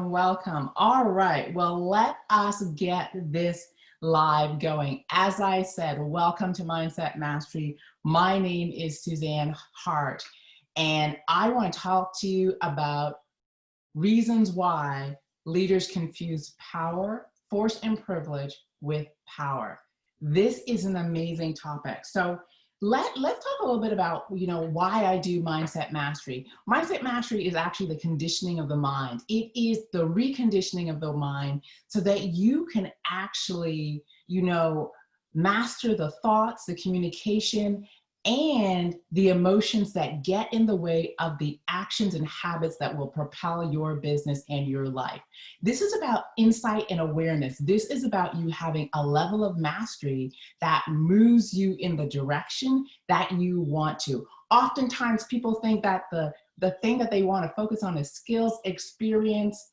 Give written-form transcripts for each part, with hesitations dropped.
welcome, welcome. All right, well, let us get this live going. As I said, welcome to Mindset Mastery. My name is Suzanne Hart, and I want to talk to you about reasons why leaders confuse power, force, and privilege with power. This is an amazing topic. So let's talk a little bit about, why I do Mindset Mastery. Mindset Mastery is actually the conditioning of the mind. It is the reconditioning of the mind so that you can actually, master the thoughts, the communication, and the emotions that get in the way of the actions and habits that will propel your business and your life. This is about insight and awareness. This is about you having a level of mastery that moves you in the direction that you want to. Oftentimes people think that the thing that they want to focus on is skills, experience,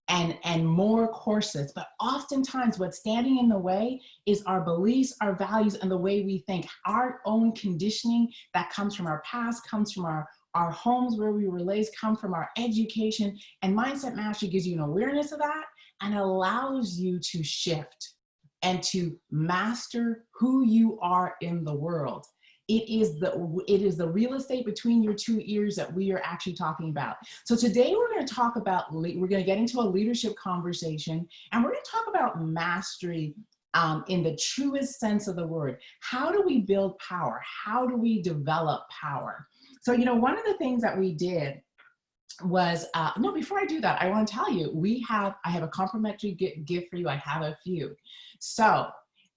and more courses. But oftentimes what's standing in the way is our beliefs, our values, and the way we think. Our own conditioning that comes from our past, comes from our homes where we were raised, come from our education. And Mindset Mastery gives you an awareness of that and allows you to shift and to master who you are in the world. It is the real estate between your two ears that we are actually talking about. So today we're going to talk about, we're going to get into a leadership conversation, and we're going to talk about mastery in the truest sense of the word. How do we build power? How do we develop power? So, one of the things that we did was, before I do that, I want to tell you, I have a complimentary gift for you. I have a few. So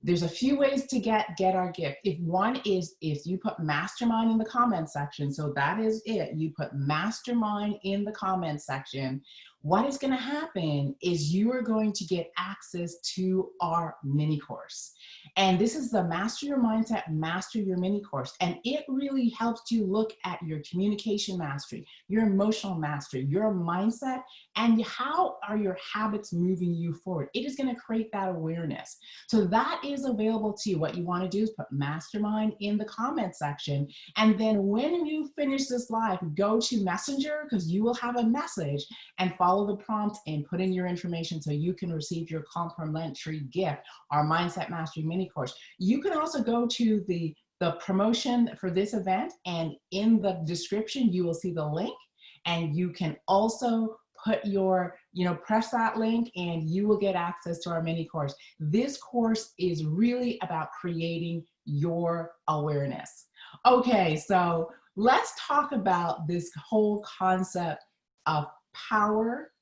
there's a few ways to get our gift. One is if you put mastermind in the comment section. So that is it. You put mastermind in the comment section. What is going to happen is you are going to get access to our mini course. And this is the Master Your Mindset, Master Your Mini course. And it really helps you look at your communication mastery, your emotional mastery, your mindset, and how are your habits moving you forward. It is going to create that awareness. So that is available to you. What you want to do is put mastermind in the comment section. And then when you finish this live, go to Messenger, because you will have a message, and follow the prompt and put in your information so you can receive your complimentary gift, our Mindset Mastery Mini course. You can also go to the promotion for this event, and in the description you will see the link, and you can also put your, press that link and you will get access to our mini course. This course is really about creating your awareness. Okay, so let's talk about this whole concept of power,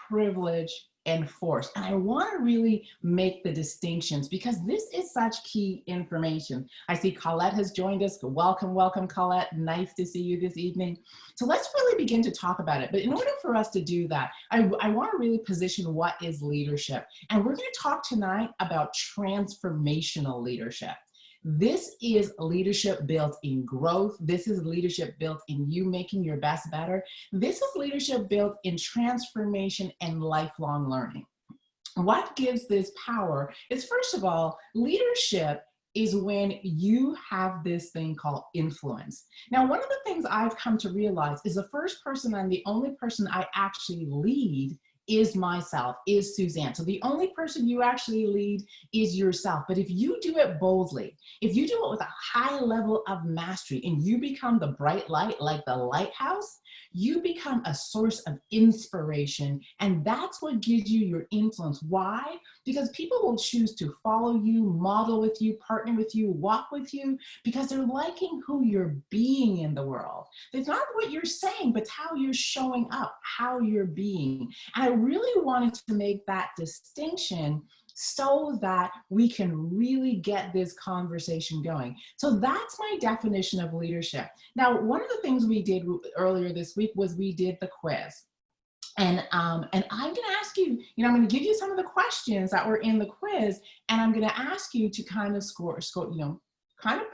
privilege, and force. And I want to really make the distinctions because this is such key information. I see Colette has joined us. Welcome, welcome, Colette. Nice to see you this evening. So let's really begin to talk about it. But in order for us to do that, I want to really position what is leadership. And we're going to talk tonight about transformational leadership. This is leadership built in growth. This is leadership built in you making your best better. This is leadership built in transformation and lifelong learning. What gives this power is, first of all, leadership is when you have this thing called influence. Now, one of the things I've come to realize is the first person and the only person I actually lead is myself, is Suzanne. So the only person you actually lead is yourself. But if you do it boldly, if you do it with a high level of mastery and you become the bright light, like the lighthouse, you become a source of inspiration. And that's what gives you your influence. Why? Because people will choose to follow you, model with you, partner with you, walk with you, because they're liking who you're being in the world. It's not what you're saying, but how you're showing up, how you're being. And I really wanted to make that distinction so that we can really get this conversation going. So that's my definition of leadership. Now, one of the things we did earlier this week was we did the quiz. And I'm going to ask you, I'm going to give you some of the questions that were in the quiz, and I'm going to ask you to kind of kind of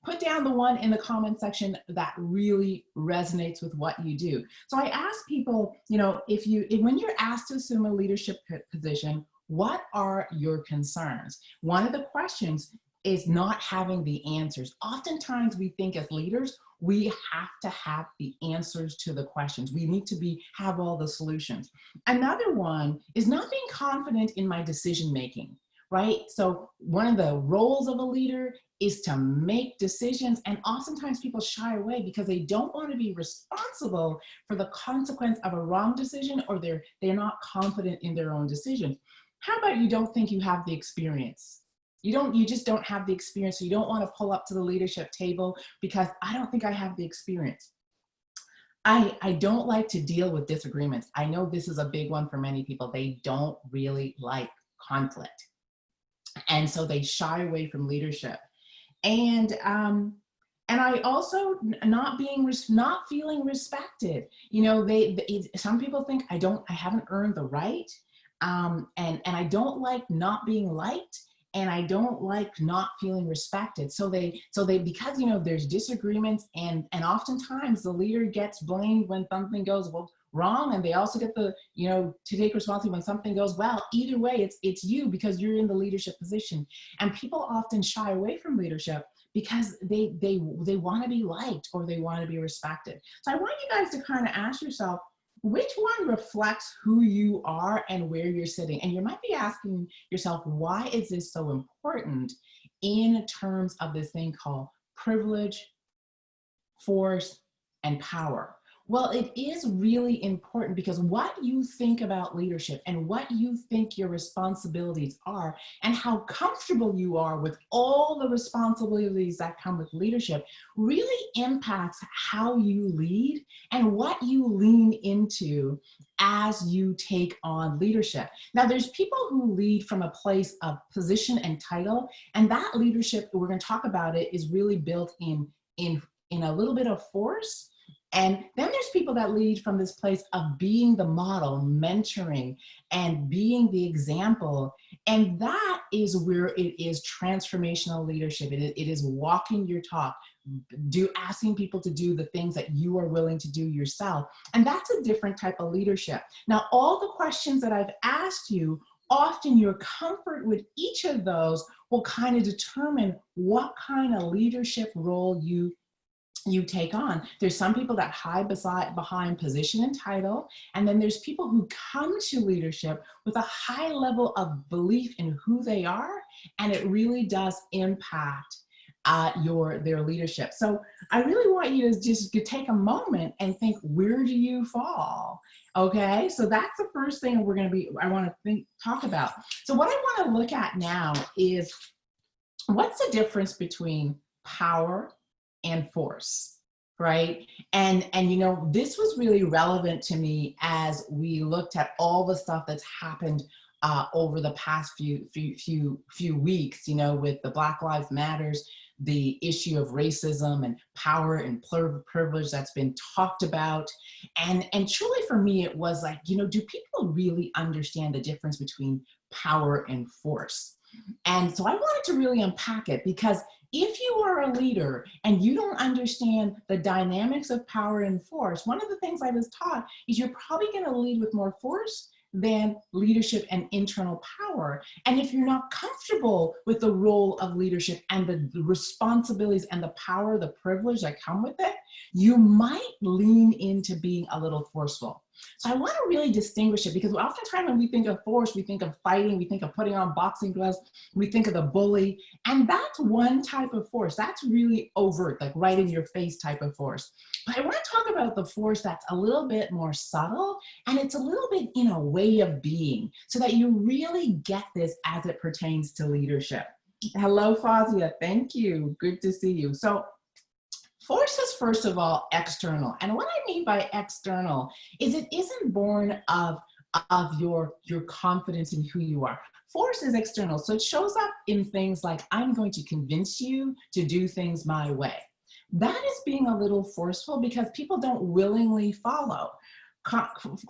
put down the one in the comment section that really resonates with what you do. So I ask people, when you're asked to assume a leadership position, what are your concerns? One of the questions is not having the answers. Oftentimes we think as leaders, we have to have the answers to the questions. We need to have all the solutions. Another one is not being confident in my decision making, right? So one of the roles of a leader is to make decisions, and oftentimes people shy away because they don't want to be responsible for the consequence of a wrong decision, or they're not confident in their own decisions. How about you don't think you have the experience? You just don't have the experience, so you don't want to pull up to the leadership table because I don't think I have the experience. I don't like to deal with disagreements. I know this is a big one for many people. They don't really like conflict. And so they shy away from leadership. And I also not feeling respected. You know, some people think I haven't earned the right, and I don't like not being liked, and I don't like not feeling respected. So they because you know there's disagreements, and oftentimes the leader gets blamed when something goes wrong, and they also get to take responsibility when something goes well. Either way, it's you, because you're in the leadership position. And people often shy away from leadership because they want to be liked, or they want to be respected. So I want you guys to kind of ask yourself, which one reflects who you are and where you're sitting? And you might be asking yourself, why is this so important in terms of this thing called privilege, force, and power? Well, it is really important because what you think about leadership and what you think your responsibilities are and how comfortable you are with all the responsibilities that come with leadership really impacts how you lead and what you lean into as you take on leadership. Now, there's people who lead from a place of position and title, and that leadership, we're going to talk about it, is really built in a little bit of force. And then there's people that lead from this place of being the model, mentoring, and being the example. And that is where it is transformational leadership. It is walking your talk, asking people to do the things that you are willing to do yourself. And that's a different type of leadership. Now, all the questions that I've asked you, often your comfort with each of those will kind of determine what kind of leadership role you take on. There's some people that hide behind position and title, and then there's people who come to leadership with a high level of belief in who they are, and it really does impact their leadership. So I really want you to just take a moment and think, where do you fall? Okay, so that's the first thing I want to talk about. So what I want to look at now is, what's the difference between power and force, right? And you know, this was really relevant to me as we looked at all the stuff that's happened over the past few weeks, you know, with the Black Lives Matters, the issue of racism and power and privilege that's been talked about. And truly for me, it was like, you know, do people really understand the difference between power and force? And so I wanted to really unpack it, because if you are a leader and you don't understand the dynamics of power and force, one of the things I was taught is you're probably going to lead with more force than leadership and internal power. And if you're not comfortable with the role of leadership and the responsibilities and the power, the privilege that come with it, you might lean into being a little forceful. So I want to really distinguish it, because oftentimes when we think of force, we think of fighting, we think of putting on boxing gloves, we think of the bully, and that's one type of force. That's really overt, like right in your face type of force. But I want to talk about the force that's a little bit more subtle, and it's a little bit in a way of being, so that you really get this as it pertains to leadership. Hello, Fazia. Thank you. Good to see you. So force is, first of all, external. And what I mean by external is it isn't born of your confidence in who you are. Force is external. So it shows up in things like, I'm going to convince you to do things my way. That is being a little forceful because people don't willingly follow.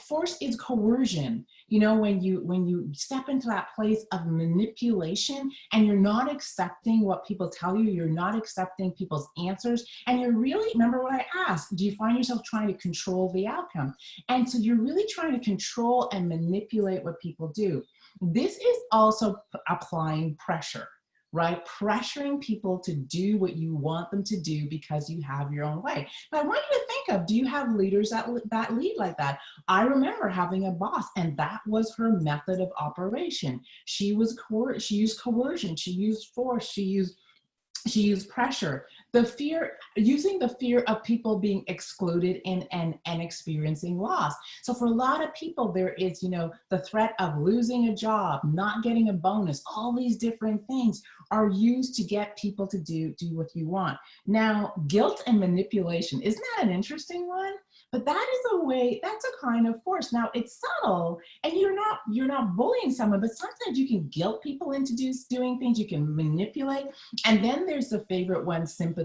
Force is coercion. You know, when you step into that place of manipulation and you're not accepting what people tell you, you're not accepting people's answers, and you're really, remember what I asked, do you find yourself trying to control the outcome? And so you're really trying to control and manipulate what people do. This is also applying pressure, right? Pressuring people to do what you want them to do because you have your own way. But I want you to think of, do you have leaders that lead like that? I remember having a boss, and that was her method of operation. She used coercion, she used force, she used pressure, using the fear of people being excluded and experiencing loss. So for a lot of people, there is, the threat of losing a job, not getting a bonus, all these different things are used to get people to do what you want. Now, guilt and manipulation, isn't that an interesting one? But that is a way, that's a kind of force. Now it's subtle, and you're not bullying someone, but sometimes you can guilt people into doing things, you can manipulate. And then there's the favorite one, sympathy.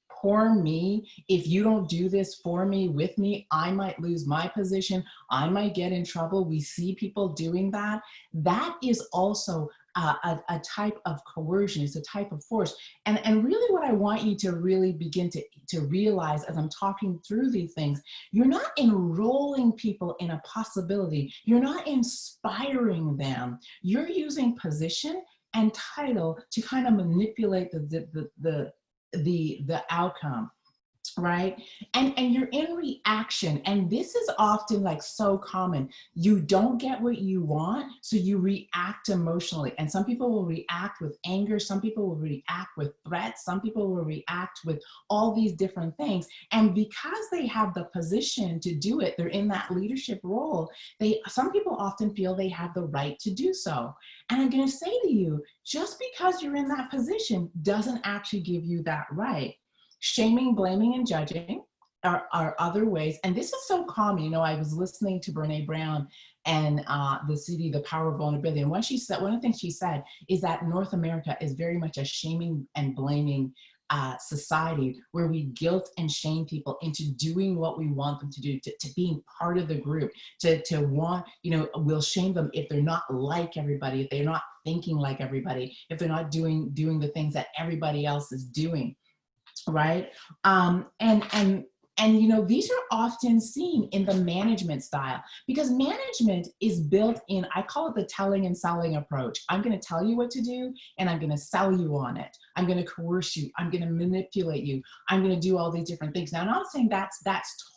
Poor me. If you don't do this for me, with me, I might lose my position. I might get in trouble. We see people doing that. That is also a type of coercion. It's a type of force. And really what I want you to really begin to realize as I'm talking through these things, you're not enrolling people in a possibility. You're not inspiring them. You're using position and title to kind of manipulate the outcome, right? And you're in reaction, and this is often like so common. You don't get what you want, so you react emotionally. And some people will react with anger, some people will react with threats, some people will react with all these different things. And because they have the position to do it, they're in that leadership role, some people often feel they have the right to do so. And I'm going to say to you, just because you're in that position doesn't actually give you that right. Shaming, blaming, and judging are other ways. And this is so common. I was listening to Brene Brown and the CD, The Power of Vulnerability. And one of the things she said is that North America is very much a shaming and blaming society, where we guilt and shame people into doing what we want them to do, to being part of the group, to want, we'll shame them if they're not like everybody, if they're not thinking like everybody, if they're not doing the things that everybody else is doing. Right? These are often seen in the management style, because management is built in, I call it the telling and selling approach. I'm going to tell you what to do, and I'm going to sell you on it. I'm going to coerce you. I'm going to manipulate you. I'm going to do all these different things. Now, I'm not saying that's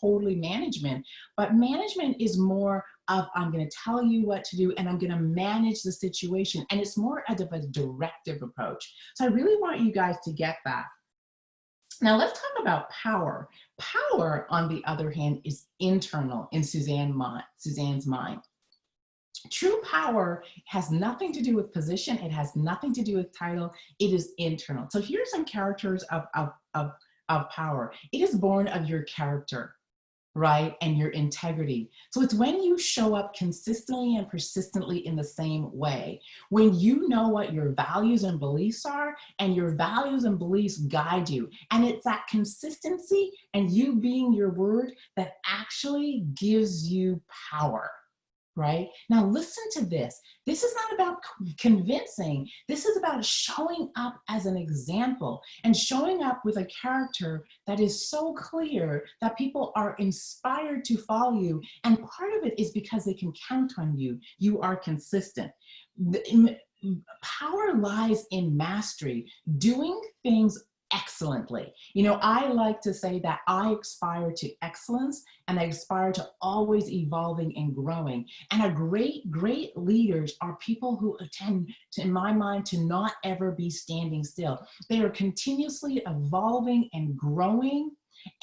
totally management, but management is more of, I'm going to tell you what to do, and I'm going to manage the situation. And it's more of a directive approach. So I really want you guys to get that. Now let's talk about power. Power, on the other hand, is internal in Suzanne's mind. True power has nothing to do with position. It has nothing to do with title. It is internal. So here's some characters of power. It is born of your character, right? And your integrity. So it's when you show up consistently and persistently in the same way, when you know what your values and beliefs are, and your values and beliefs guide you. And it's that consistency and you being your word that actually gives you power. Right? Now listen to this. This is not about convincing. This is about showing up as an example, and showing up with a character that is so clear that people are inspired to follow you. And part of it is because they can count on you. You are consistent. Power lies in mastery, doing things excellently. I like to say that I aspire to excellence, and I aspire to always evolving and growing. And great leaders are people who tend to, in my mind, to not ever be standing still. They are continuously evolving and growing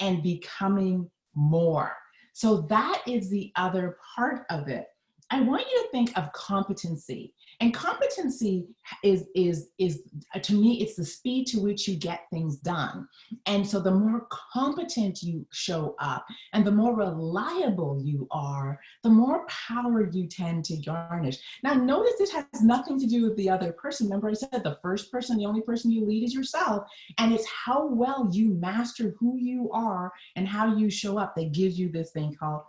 and becoming more. So that is the other part of it. I want you to think of competency. And competency is to me, it's the speed to which you get things done. And so the more competent you show up and the more reliable you are, the more power you tend to garnish. Now notice this has nothing to do with the other person. Remember I said the first person, the only person you lead is yourself. And it's how well you master who you are and how you show up that gives you this thing called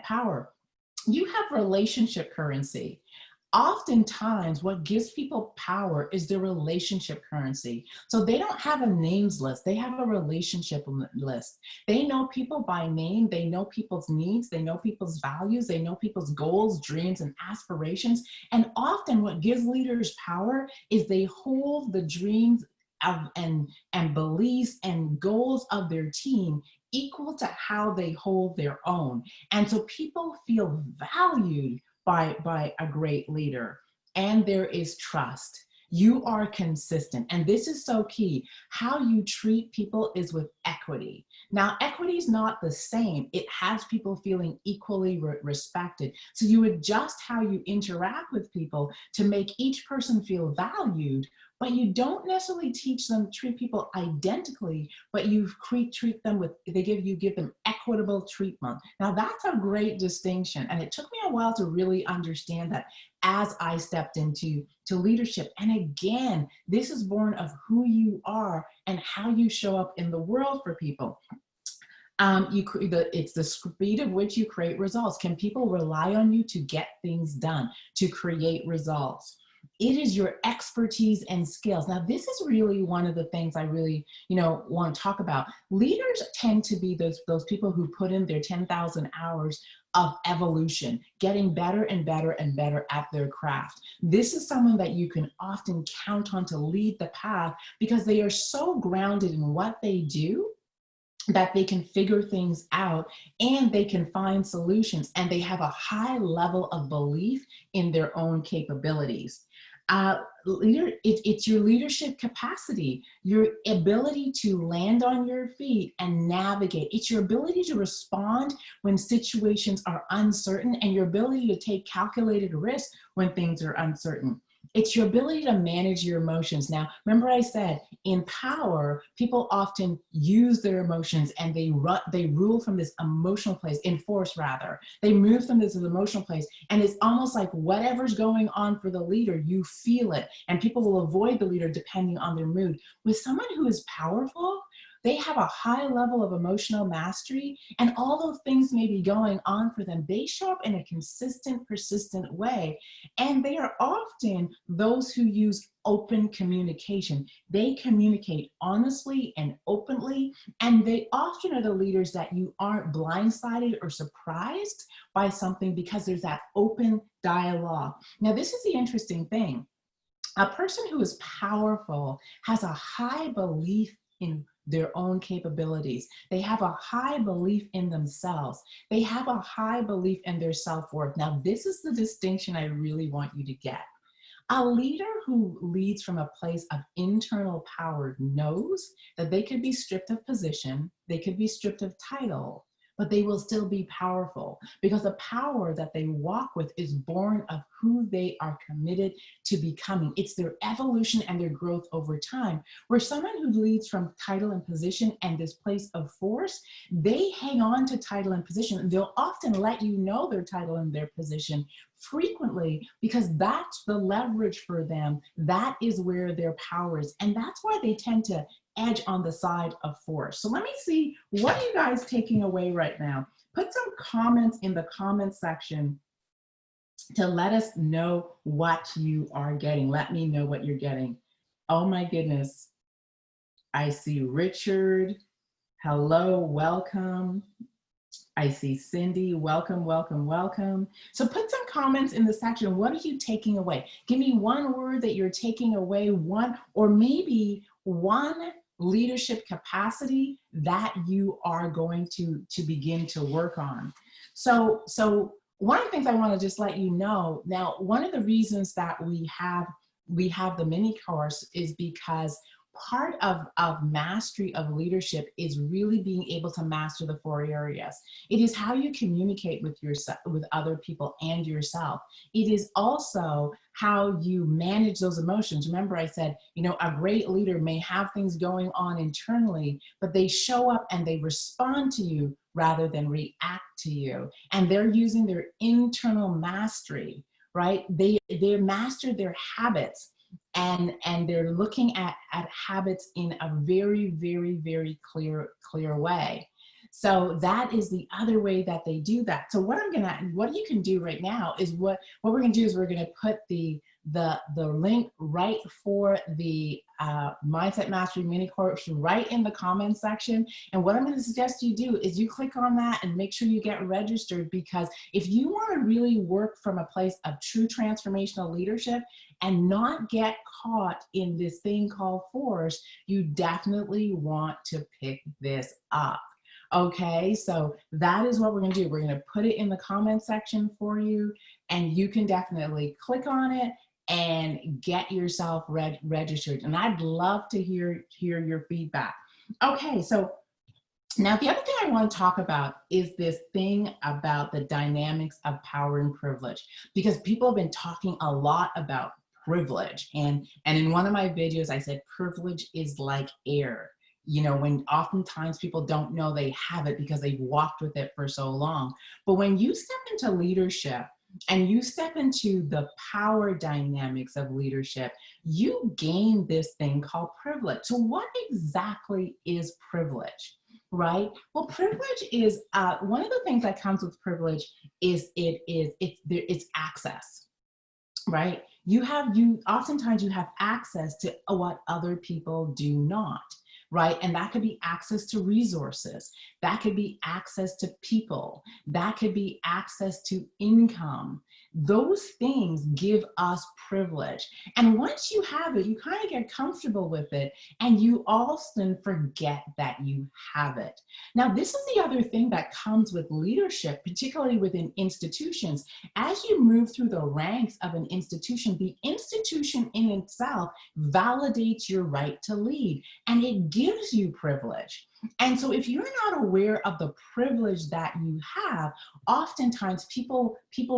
power. You have relationship currency. Oftentimes, what gives people power is their relationship currency. So they don't have a names list, they have a relationship list. They know people by name, they know people's needs, they know people's values, they know people's goals, dreams, and aspirations. And often, what gives leaders power is they hold the dreams and beliefs and goals of their team equal to how they hold their own. And so people feel valued by a great leader. And there is trust. You are consistent. And this is so key. How you treat people is with equity. Now, equity is not the same. It has people feeling equally respected. So you adjust how you interact with people to make each person feel valued, but you don't necessarily treat people identically, but you treat them with, you give them equitable treatment. Now that's a great distinction. And it took me a while to really understand that as I stepped into leadership. And again, this is born of who you are and how you show up in the world for people. It's the speed of which you create results. Can people rely on you to get things done, to create results? It is your expertise and skills. Now, this is really one of the things I really, want to talk about. Leaders tend to be those people who put in their 10,000 hours of evolution, getting better and better and better at their craft. This is someone that you can often count on to lead the path because they are so grounded in what they do that they can figure things out and they can find solutions, and they have a high level of belief in their own capabilities. It's your leadership capacity, your ability to land on your feet and navigate. It's your ability to respond when situations are uncertain and your ability to take calculated risks when things are uncertain. It's your ability to manage your emotions. Now, remember I said in power, people often use their emotions and they rule from this emotional place, in force rather. They move from this emotional place, and it's almost like whatever's going on for the leader, you feel it, and people will avoid the leader depending on their mood. With someone who is powerful, they have a high level of emotional mastery, and although things may be going on for them, they show up in a consistent, persistent way. And they are often those who use open communication. They communicate honestly and openly, and they often are the leaders that you aren't blindsided or surprised by something because there's that open dialogue. Now, this is the interesting thing. A person who is powerful has a high belief in their own capabilities. They have a high belief in themselves. They have a high belief in their self-worth. Now, this is the distinction I really want you to get. A leader who leads from a place of internal power knows that they could be stripped of position, they could be stripped of title, but they will still be powerful because the power that they walk with is born of who they are committed to becoming. It's their evolution and their growth over time. Where someone who leads from title and position and this place of force, they hang on to title and position. They'll often let you know their title and their position frequently because that's the leverage for them. That is where their power is. And that's why they tend to edge on the side of force. So let me see, what are you guys taking away right now? Put some comments in the comment section to let us know what you are getting. Let me know what you're getting. Oh my goodness. I see Richard. Hello, welcome. I see Cindy, welcome, welcome, welcome. So put some comments in the section. What are you taking away? Give me one word that you're taking away, one, or maybe one leadership capacity that you are going to begin to work on. So one of the things I want to just let you know, now, one of the reasons that we have the mini course is because part of mastery of leadership is really being able to master the 4 areas. It is how you communicate with yourself, with other people and yourself. It is also how you manage those emotions. Remember I said, a great leader may have things going on internally, but they show up and they respond to you rather than react to you. And they're using their internal mastery, right? They master their habits. And they're looking at habits in a very, very, very clear way. So that is the other way that they do that. So what you can do right now is what we're gonna do is we're gonna put the link right for the Mindset Mastery mini course right in the comments section. And what I'm going to suggest you do is you click on that and make sure you get registered, because if you want to really work from a place of true transformational leadership and not get caught in this thing called force, you definitely want to pick this up. Okay, so that is what we're going to do. We're going to put it in the comment section for you, and you can definitely click on it and get yourself registered. And I'd love to hear your feedback. Okay, so now the other thing I want to talk about is this thing about the dynamics of power and privilege, because people have been talking a lot about privilege. And in one of my videos, I said privilege is like air. You know, when oftentimes people don't know they have it because they've walked with it for so long. But when you step into leadership, and you step into the power dynamics of leadership, you gain this thing called privilege. So what exactly is privilege, right? Well, privilege is, one of the things that comes with privilege is it's access, right? Oftentimes you have access to what other people do not. Right? And that could be access to resources. That could be access to people. That could be access to income. Those things give us privilege. And once you have it, you kind of get comfortable with it, and you often forget that you have it. Now, this is the other thing that comes with leadership, particularly within institutions. As you move through the ranks of an institution, the institution in itself validates your right to lead, and it gives you privilege. And so if you're not aware of the privilege that you have, oftentimes people,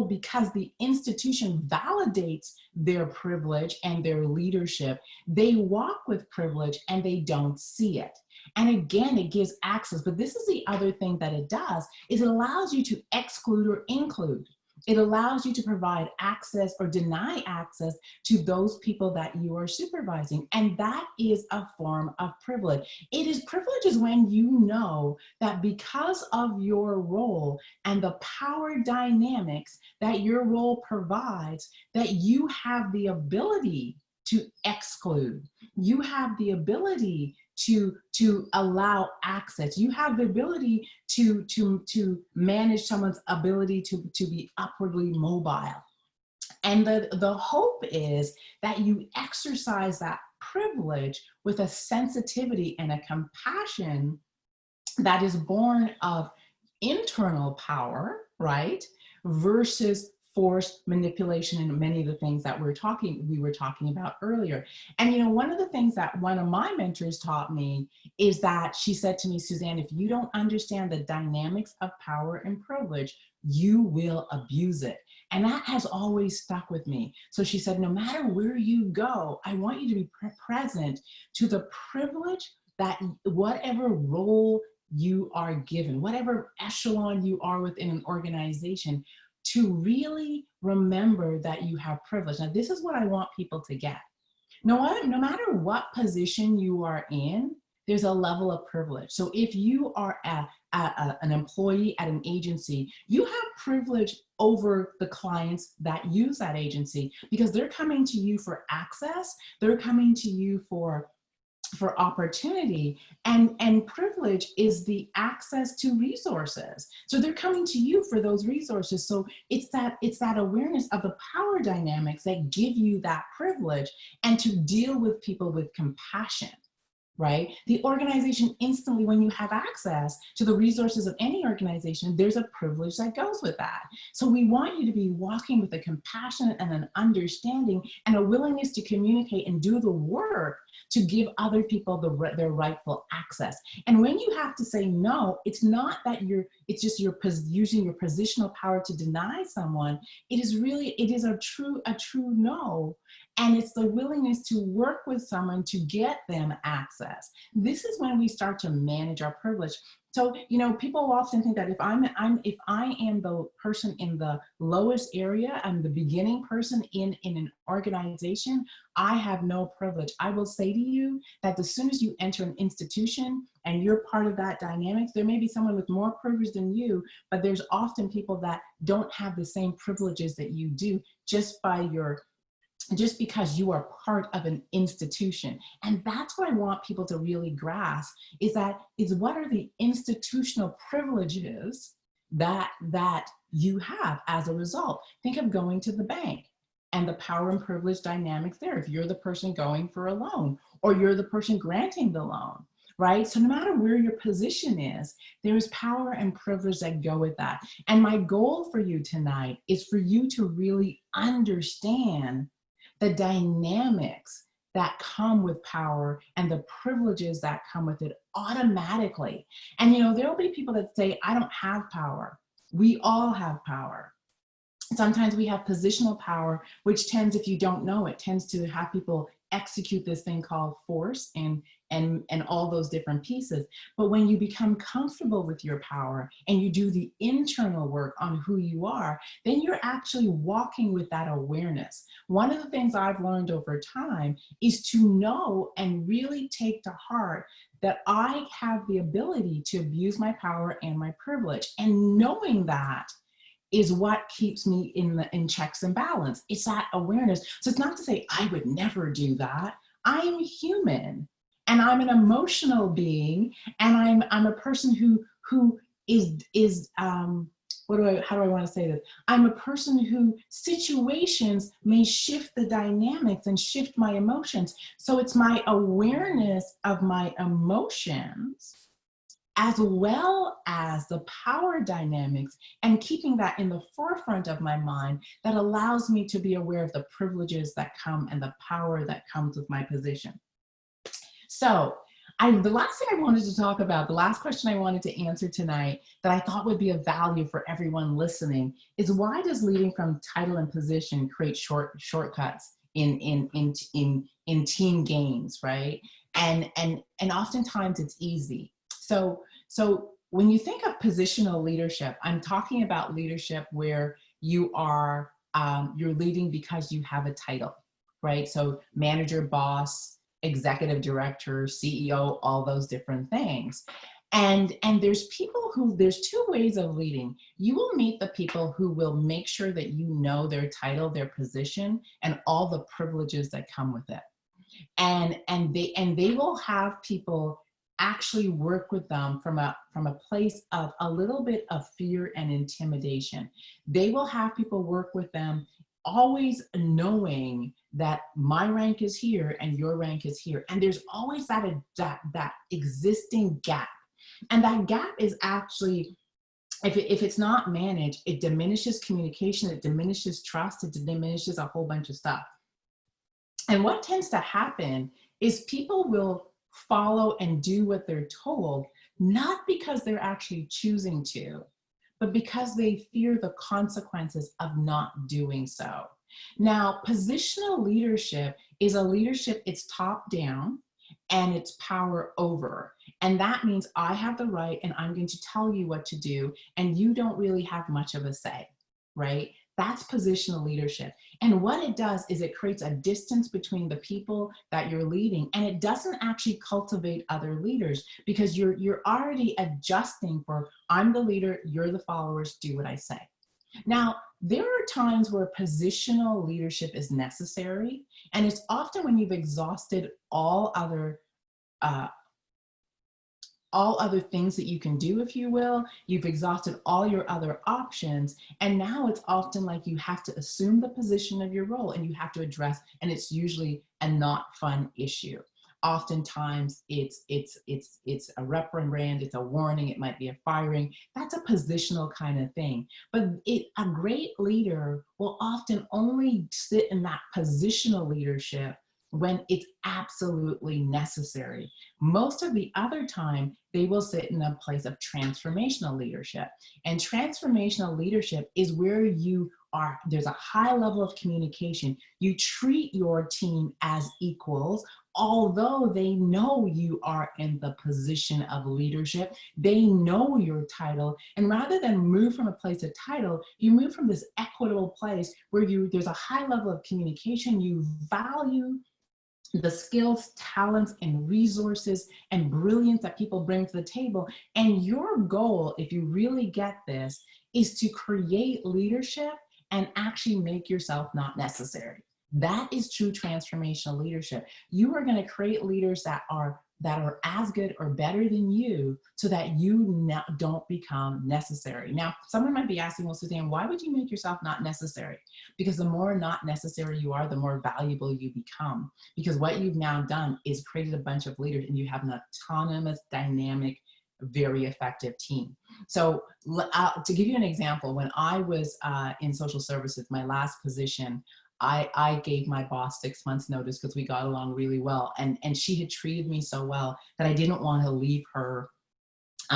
because the institution validates their privilege and their leadership, they walk with privilege and they don't see it. And again, it gives access. But this is the other thing that it does, is it allows you to exclude or include. It allows you to provide access or deny access to those people that you are supervising. And that is a form of privilege. Privilege is when you know that because of your role and the power dynamics that your role provides, that you have the ability to exclude. You have the ability to allow access. You have the ability to manage someone's ability to be upwardly mobile. And the hope is that you exercise that privilege with a sensitivity and a compassion that is born of internal power, right? Versus force, manipulation, and many of the things that we were talking about earlier. And you know, one of the things that one of my mentors taught me is that she said to me, Suzanne, if you don't understand the dynamics of power and privilege, you will abuse it. And that has always stuck with me. So she said, no matter where you go, I want you to be present to the privilege that whatever role you are given, whatever echelon you are within an organization, to really remember that you have privilege. Now, this is what I want people to get. No matter what position you are in, there's a level of privilege. So if you are an employee at an agency, you have privilege over the clients that use that agency, because they're coming to you for access, they're coming to you for opportunity, and privilege is the access to resources. So they're coming to you for those resources. So it's that awareness of the power dynamics that give you that privilege, and to deal with people with compassion. Right? The organization instantly, when you have access to the resources of any organization, there's a privilege that goes with that. So we want you to be walking with a compassion and an understanding and a willingness to communicate and do the work to give other people their rightful access. And when you have to say no, it's not that it's just you're using your positional power to deny someone. It is a true no. And it's the willingness to work with someone to get them access. This is when we start to manage our privilege. So, people often think that if if I am the person in the lowest area, I'm the beginning person in an organization, I have no privilege. I will say to you that as soon as you enter an institution and you're part of that dynamics, there may be someone with more privilege than you, but there's often people that don't have the same privileges that you do just because you are part of an institution. And that's what I want people to really grasp is what are the institutional privileges that you have as a result. Think of going to the bank and the power and privilege dynamics there. If you're the person going for a loan or you're the person granting the loan, right? So no matter where your position is, there's power and privilege that go with that. And my goal for you tonight is for you to really understand the dynamics that come with power and the privileges that come with it automatically. And there will be people that say, I don't have power. We all have power. Sometimes we have positional power, which tends, if you don't know, it tends to have people execute this thing called force and all those different pieces. But when you become comfortable with your power and you do the internal work on who you are, then you're actually walking with that awareness. One of the things I've learned over time is to know and really take to heart that I have the ability to abuse my power and my privilege. And knowing that is what keeps me in checks and balance. It's that awareness. So it's not to say I would never do that. I'm human and I'm an emotional being, and I'm a person who is how do I want to say this? I'm a person who situations may shift the dynamics and shift my emotions. So it's my awareness of my emotions as well as the power dynamics and keeping that in the forefront of my mind that allows me to be aware of the privileges that come and the power that comes with my position. So the last thing I wanted to talk about, the last question I wanted to answer tonight that I thought would be of value for everyone listening is, why does leading from title and position create shortcuts in team gains, right? And oftentimes it's easy. So when you think of positional leadership, I'm talking about leadership where you are, you're leading because you have a title, right? So manager, boss, executive director, CEO, all those different things. And there's two ways of leading. You will meet the people who will make sure that you know their title, their position, and all the privileges that come with it. And they will have people actually work with them from a place of a little bit of fear and intimidation. They will have people work with them always knowing that my rank is here and your rank is here. And there's always that existing gap. And that gap is actually, if it's not managed, it diminishes communication, it diminishes trust, it diminishes a whole bunch of stuff. And what tends to happen is people will follow and do what they're told, not because they're actually choosing to, but because they fear the consequences of not doing so. Now, positional leadership is a leadership, it's top down and it's power over. And that means I have the right and I'm going to tell you what to do, and you don't really have much of a say, right? That's positional leadership. And what it does is it creates a distance between the people that you're leading, and it doesn't actually cultivate other leaders, because you're already adjusting for, I'm the leader, you're the followers, do what I say. Now, there are times where positional leadership is necessary, and it's often when you've exhausted all other things that you can do, if you will. You've exhausted all your other options, and now it's often like you have to assume the position of your role and you have to address, and it's usually a not fun issue. Oftentimes it's a reprimand, it's a warning, it might be a firing. That's a positional kind of thing. But a great leader will often only sit in that positional leadership when it's absolutely necessary. Most of the other time, they will sit in a place of transformational leadership. And transformational leadership is where there's a high level of communication. You treat your team as equals. although they know you are in the position of leadership, they know your title. And rather than move from a place of title, you move from this equitable place where there's a high level of communication, you value the skills, talents, and resources and brilliance that people bring to the table. And your goal, if you really get this, is to create leadership and actually make yourself not necessary. That is true transformational leadership. You are going to create leaders that are as good or better than you so that you don't become necessary. Now, someone might be asking, well, Suzanne, why would you make yourself not necessary? Because the more not necessary you are, the more valuable you become. Because what you've now done is created a bunch of leaders and you have an autonomous, dynamic, very effective team. So to give you an example, when I was in social services, my last position, I gave my boss 6 months notice because we got along really well. And she had treated me so well that I didn't want to leave her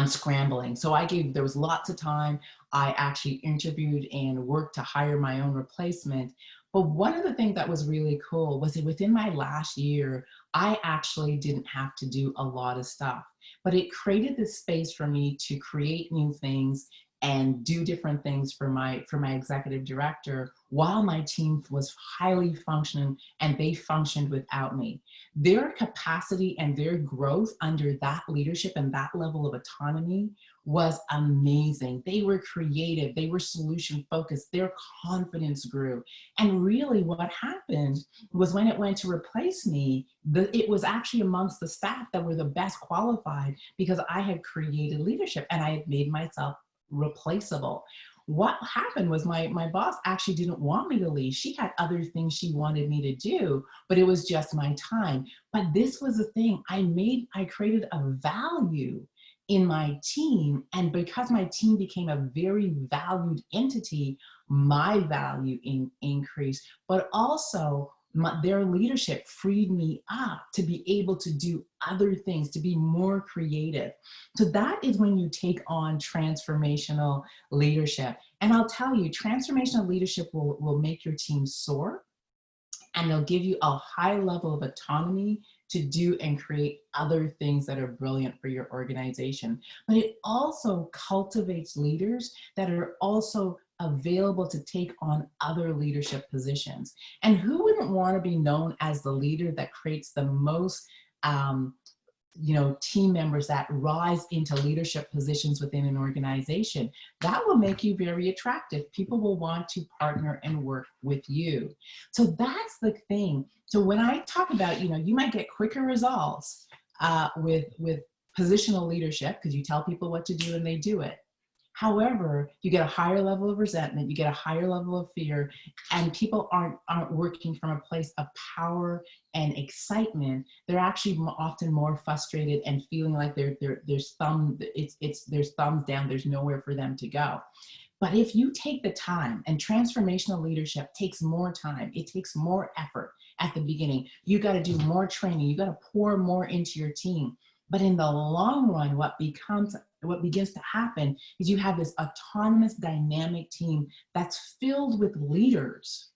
scrambling. So there was lots of time. I actually interviewed and worked to hire my own replacement. But one of the things that was really cool was that within my last year, I actually didn't have to do a lot of stuff, but it created this space for me to create new things and do different things for my executive director while my team was highly functioning and they functioned without me. Their capacity and their growth under that leadership and that level of autonomy was amazing. They were creative, they were solution focused, their confidence grew. And really what happened was when it went to replace me, it was actually amongst the staff that were the best qualified because I had created leadership and I had made myself replaceable. What happened was my boss actually didn't want me to leave. She had other things she wanted me to do, but it was just my time. But this was the thing, I created a value in my team. And because my team became a very valued entity, my value increased, but also their leadership freed me up to be able to do other things, to be more creative. So that is when you take on transformational leadership. And I'll tell you, transformational leadership will make your team soar, and they'll give you a high level of autonomy to do and create other things that are brilliant for your organization. But it also cultivates leaders that are also available to take on other leadership positions. And who wouldn't want to be known as the leader that creates the most team members that rise into leadership positions within an organization? That will make you very attractive. People will want to partner and work with you. So that's the thing. So when I talk about, you might get quicker results with positional leadership because you tell people what to do and they do it. However, you get a higher level of resentment, you get a higher level of fear, and people aren't working from a place of power and excitement. They're actually often more frustrated and feeling like there's thumbs down, there's nowhere for them to go. But if you take the time, and transformational leadership takes more time, it takes more effort at the beginning. You got to do more training, you got to pour more into your team. But in the long run, what begins to happen is you have this autonomous, dynamic team that's filled with leaders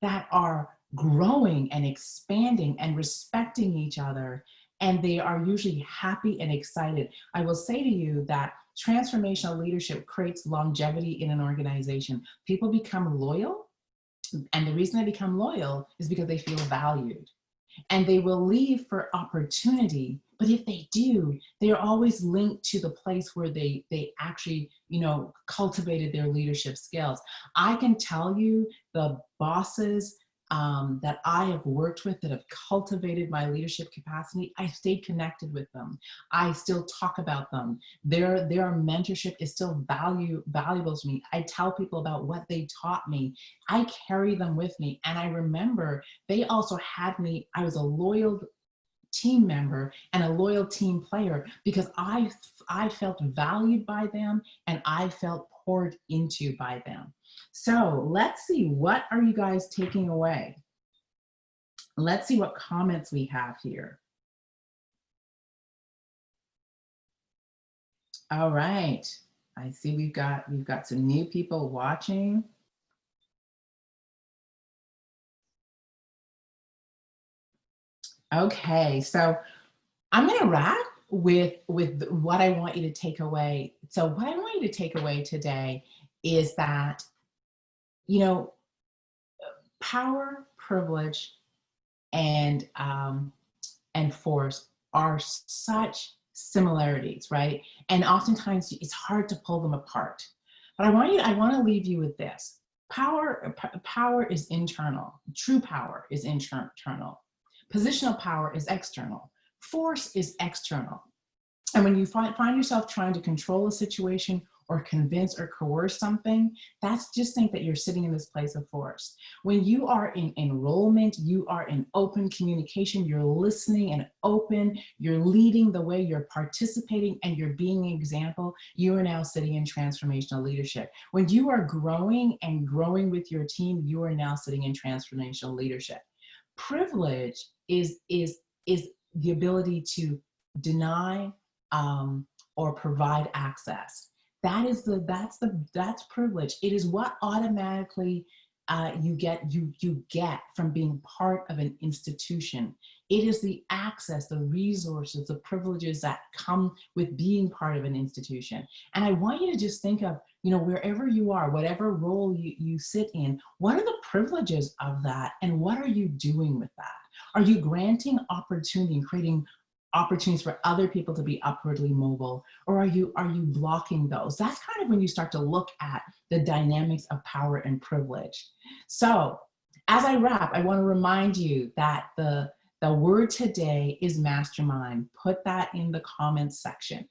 that are growing and expanding and respecting each other, and they are usually happy and excited. I will say to you that transformational leadership creates longevity in an organization. People become loyal, and the reason they become loyal is because they feel valued. And they will leave for opportunity, but if they do, they are always linked to the place where they actually cultivated their leadership skills. I can tell you the bosses that I have worked with that have cultivated my leadership capacity, I stayed connected with them. I still talk about them. Their mentorship is still valuable to me. I tell people about what they taught me. I carry them with me. And I remember they also had me, I was a loyal team member and a loyal team player because I felt valued by them and I felt poured into by them. So let's see, what are you guys taking away? Let's see what comments we have here. All right, I see we've got some new people watching. Okay, so I'm going to wrap with what I want you to take away. So what I want you to take away today is that, you know, power, privilege, and and force are such similarities, right? And oftentimes it's hard to pull them apart. But I want to leave you with this. Power is internal. True power is internal. Positional power is external. Force is external. And when you find yourself trying to control a situation or convince or coerce something, that's just think that you're sitting in this place of force. When you are in enrollment, you are in open communication, you're listening and open, you're leading the way, you're participating, and you're being an example, you are now sitting in transformational leadership. When you are growing and growing with your team, you are now sitting in transformational leadership. Privilege is the ability to deny or provide access. That's privilege. It is what automatically you get from being part of an institution. It is the access, the resources, the privileges that come with being part of an institution. And I want you to just think of, wherever you are, whatever role you sit in, what are the privileges of that, and what are you doing with that? Are you granting opportunity and creating opportunities for other people to be upwardly mobile, or are you blocking those? That's kind of when you start to look at the dynamics of power and privilege. So as I wrap, I want to remind you that the word today is mastermind. Put that in the comments section.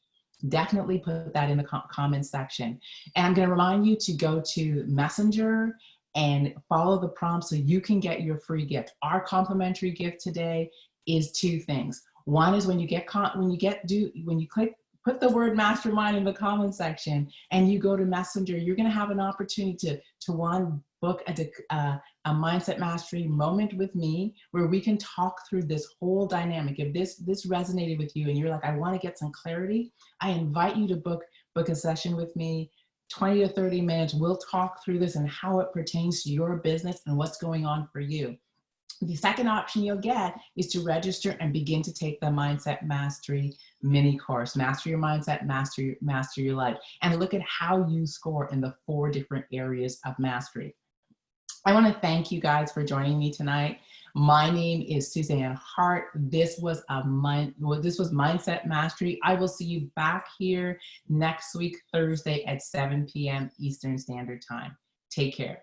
Definitely put that in the comments section. And I'm going to remind you to go to Messenger and follow the prompts so you can get your free gift. Our complimentary gift today is two things. One is when you put the word mastermind in the comment section and you go to Messenger, you're going to have an opportunity to one, book a mindset mastery moment with me where we can talk through this whole dynamic. If this resonated with you and you're like, I want to get some clarity, I invite you to book a session with me. 20 to 30 minutes. We'll talk through this and how it pertains to your business and what's going on for you. The second option you'll get is to register and begin to take the Mindset Mastery mini course, Master Your Mindset, Master Your Life, and look at how you score in the 4 different areas of mastery. I want to thank you guys for joining me tonight. My name is Suzanne Hart. This was Mindset Mastery. I will see you back here next week, Thursday at 7 p.m. Eastern Standard Time. Take care.